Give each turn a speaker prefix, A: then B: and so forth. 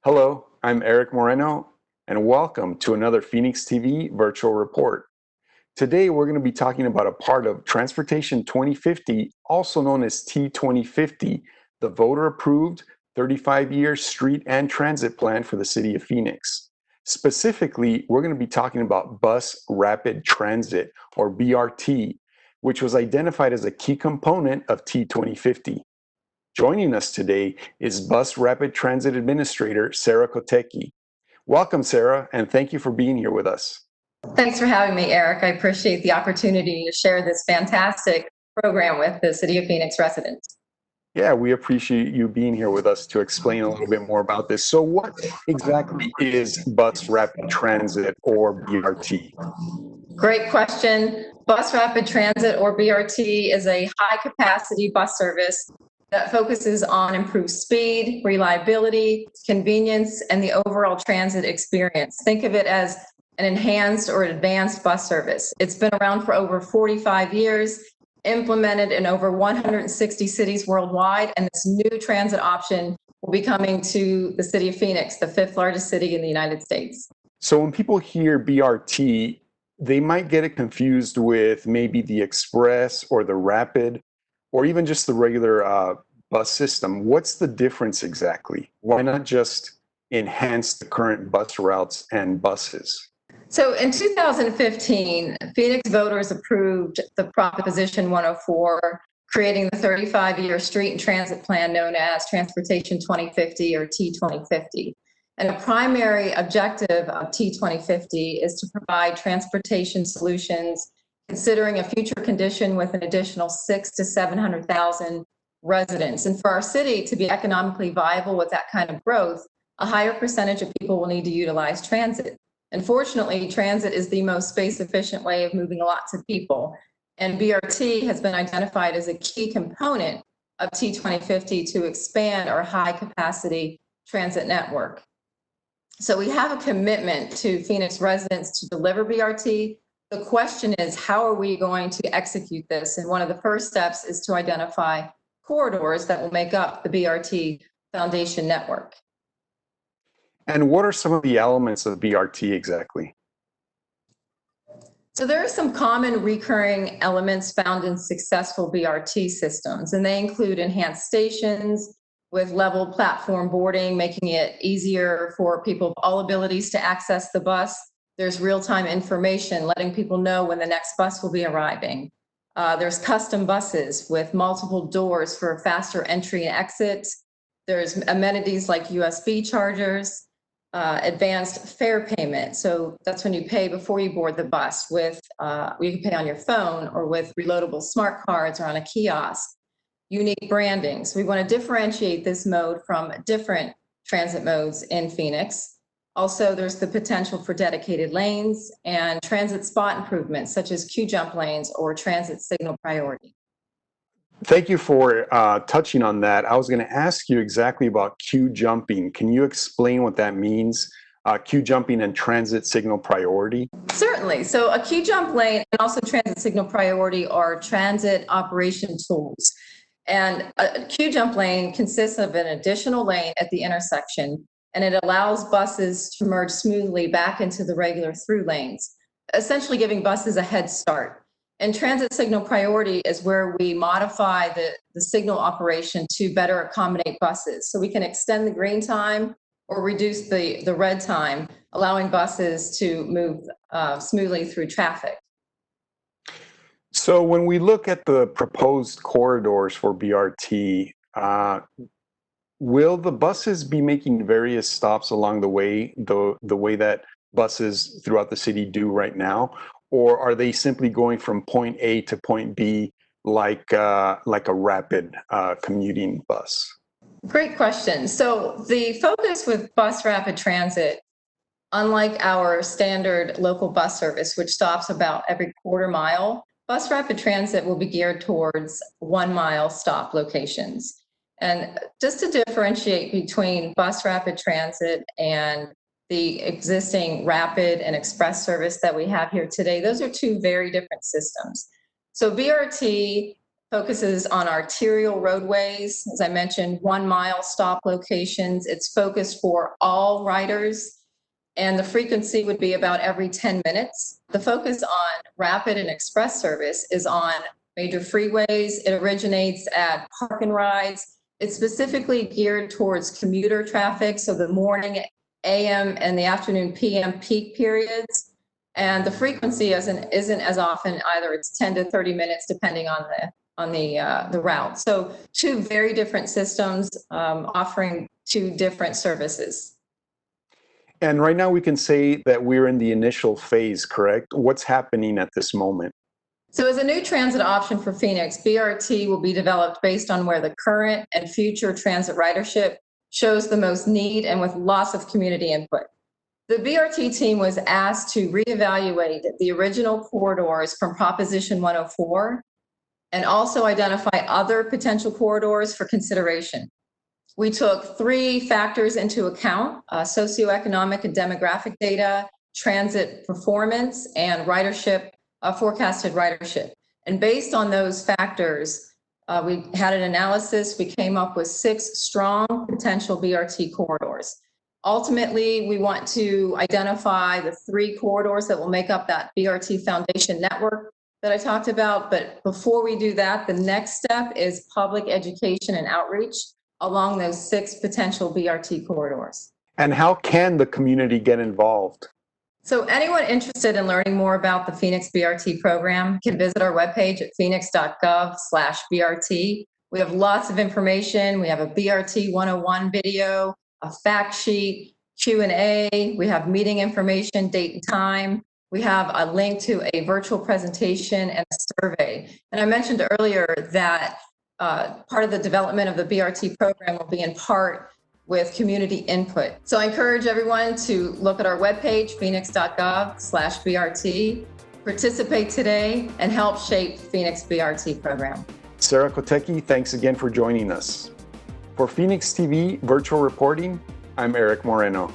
A: Hello, I'm Eric Moreno, and welcome to another Phoenix TV Virtual Report. Today, we're going to be talking about a part of Transportation 2050, also known as T2050, the voter-approved 35-year street and transit plan for the city of Phoenix. Specifically, we're going to be talking about Bus Rapid Transit, or BRT, which was identified as a key component of T2050. Joining us today is Bus Rapid Transit Administrator Sara Kotecki. Welcome, Sara, and thank you for being here with us.
B: Thanks for having me, Eric. I appreciate the opportunity to share this fantastic program with the City of Phoenix residents.
A: Yeah, we appreciate you being here with us to explain a little bit more about this. So what exactly is Bus Rapid Transit, or BRT?
B: Great question. Bus Rapid Transit, or BRT, is a high-capacity bus service that focuses on improved speed, reliability, convenience, and the overall transit experience. Think of it as an enhanced or advanced bus service. It's been around for over 45 years, implemented in over 160 cities worldwide, and this new transit option will be coming to the city of Phoenix, the 5th largest city in the United States.
A: So when people hear BRT, they might get it confused with maybe the express or the rapid, or even just the regular bus system. What's the difference exactly? Why not just enhance the current bus routes and buses?
B: So in 2015, Phoenix voters approved the Proposition 104, creating the 35-year street and transit plan known as Transportation 2050, or T2050. And a primary objective of T2050 is to provide transportation solutions considering a future condition with an additional 600,000 to 700,000 residents. And for our city to be economically viable with that kind of growth, a higher percentage of people will need to utilize transit. Unfortunately, transit is the most space-efficient way of moving lots of people, and BRT has been identified as a key component of T2050 to expand our high-capacity transit network. So we have a commitment to Phoenix residents to deliver BRT. The question is, how are we going to execute this? And one of the first steps is to identify corridors that will make up the BRT Foundation network.
A: And what are some of the elements of BRT exactly?
B: So there are some common recurring elements found in successful BRT systems, and they include enhanced stations with level platform boarding, making it easier for people of all abilities to access the bus. There's real-time information letting people know when the next bus will be arriving. There's custom buses with multiple doors for faster entry and exit. There's amenities like USB chargers. Advanced fare payment. So that's when you pay before you board the bus with, you can pay on your phone or with reloadable smart cards or on a kiosk. Unique branding. So we want to differentiate this mode from different transit modes in Phoenix. Also, there's the potential for dedicated lanes and transit spot improvements such as queue jump lanes or transit signal priority.
A: Thank you for touching on that. I was going to ask you exactly about queue jumping. Can you explain what that means? Queue jumping and transit signal priority?
B: Certainly. So a queue jump lane and also transit signal priority are transit operation tools. And a queue jump lane consists of an additional lane at the intersection, and it allows buses to merge smoothly back into the regular through lanes, essentially giving buses a head start. And transit signal priority is where we modify the signal operation to better accommodate buses. So we can extend the green time or reduce the red time, allowing buses to move smoothly through traffic.
A: So when we look at the proposed corridors for BRT, will the buses be making various stops along the way, the way that buses throughout the city do right now? Or are they simply going from point A to point B like a rapid commuting bus?
B: Great question. So the focus with Bus Rapid Transit, unlike our standard local bus service, which stops about every quarter mile, Bus Rapid Transit will be geared towards 1 mile stop locations. And just to differentiate between Bus Rapid Transit and the existing rapid and express service that we have here today, those are two very different systems. So BRT focuses on arterial roadways. As I mentioned, 1 mile stop locations. It's focused for all riders, and the frequency would be about every 10 minutes. The focus on rapid and express service is on major freeways. It originates at park and rides. It's specifically geared towards commuter traffic, so the morning AM and the afternoon PM peak periods. And the frequency isn't as often either. It's 10 to 30 minutes depending on the route. So two very different systems offering two different services.
A: And right now we can say that we're in the initial phase, correct? What's happening at this moment?
B: So as a new transit option for Phoenix, BRT will be developed based on where the current and future transit ridership shows the most need and with lots of community input. The BRT team was asked to reevaluate the original corridors from Proposition 104 and also identify other potential corridors for consideration. We took 3 factors into account: socioeconomic and demographic data, transit performance, and ridership, forecasted ridership. And based on those factors, we had an analysis. We came up with 6 strong potential BRT corridors. Ultimately, we want to identify the 3 corridors that will make up that BRT foundation network that I talked about. But before we do that, the next step is public education and outreach along those 6 potential BRT corridors.
A: And how can the community get involved?
B: So anyone interested in learning more about the Phoenix BRT program can visit our webpage at phoenix.gov/BRT. We have lots of information. We have a BRT 101 video, a fact sheet, Q&A. We have meeting information, date and time. We have a link to a virtual presentation and a survey. And I mentioned earlier that part of the development of the BRT program will be in part with community input. So I encourage everyone to look at our webpage, phoenix.gov/BRT, participate today, and help shape Phoenix BRT program.
A: Sara Kotecki, thanks again for joining us. For Phoenix TV Virtual Reporting, I'm Eric Moreno.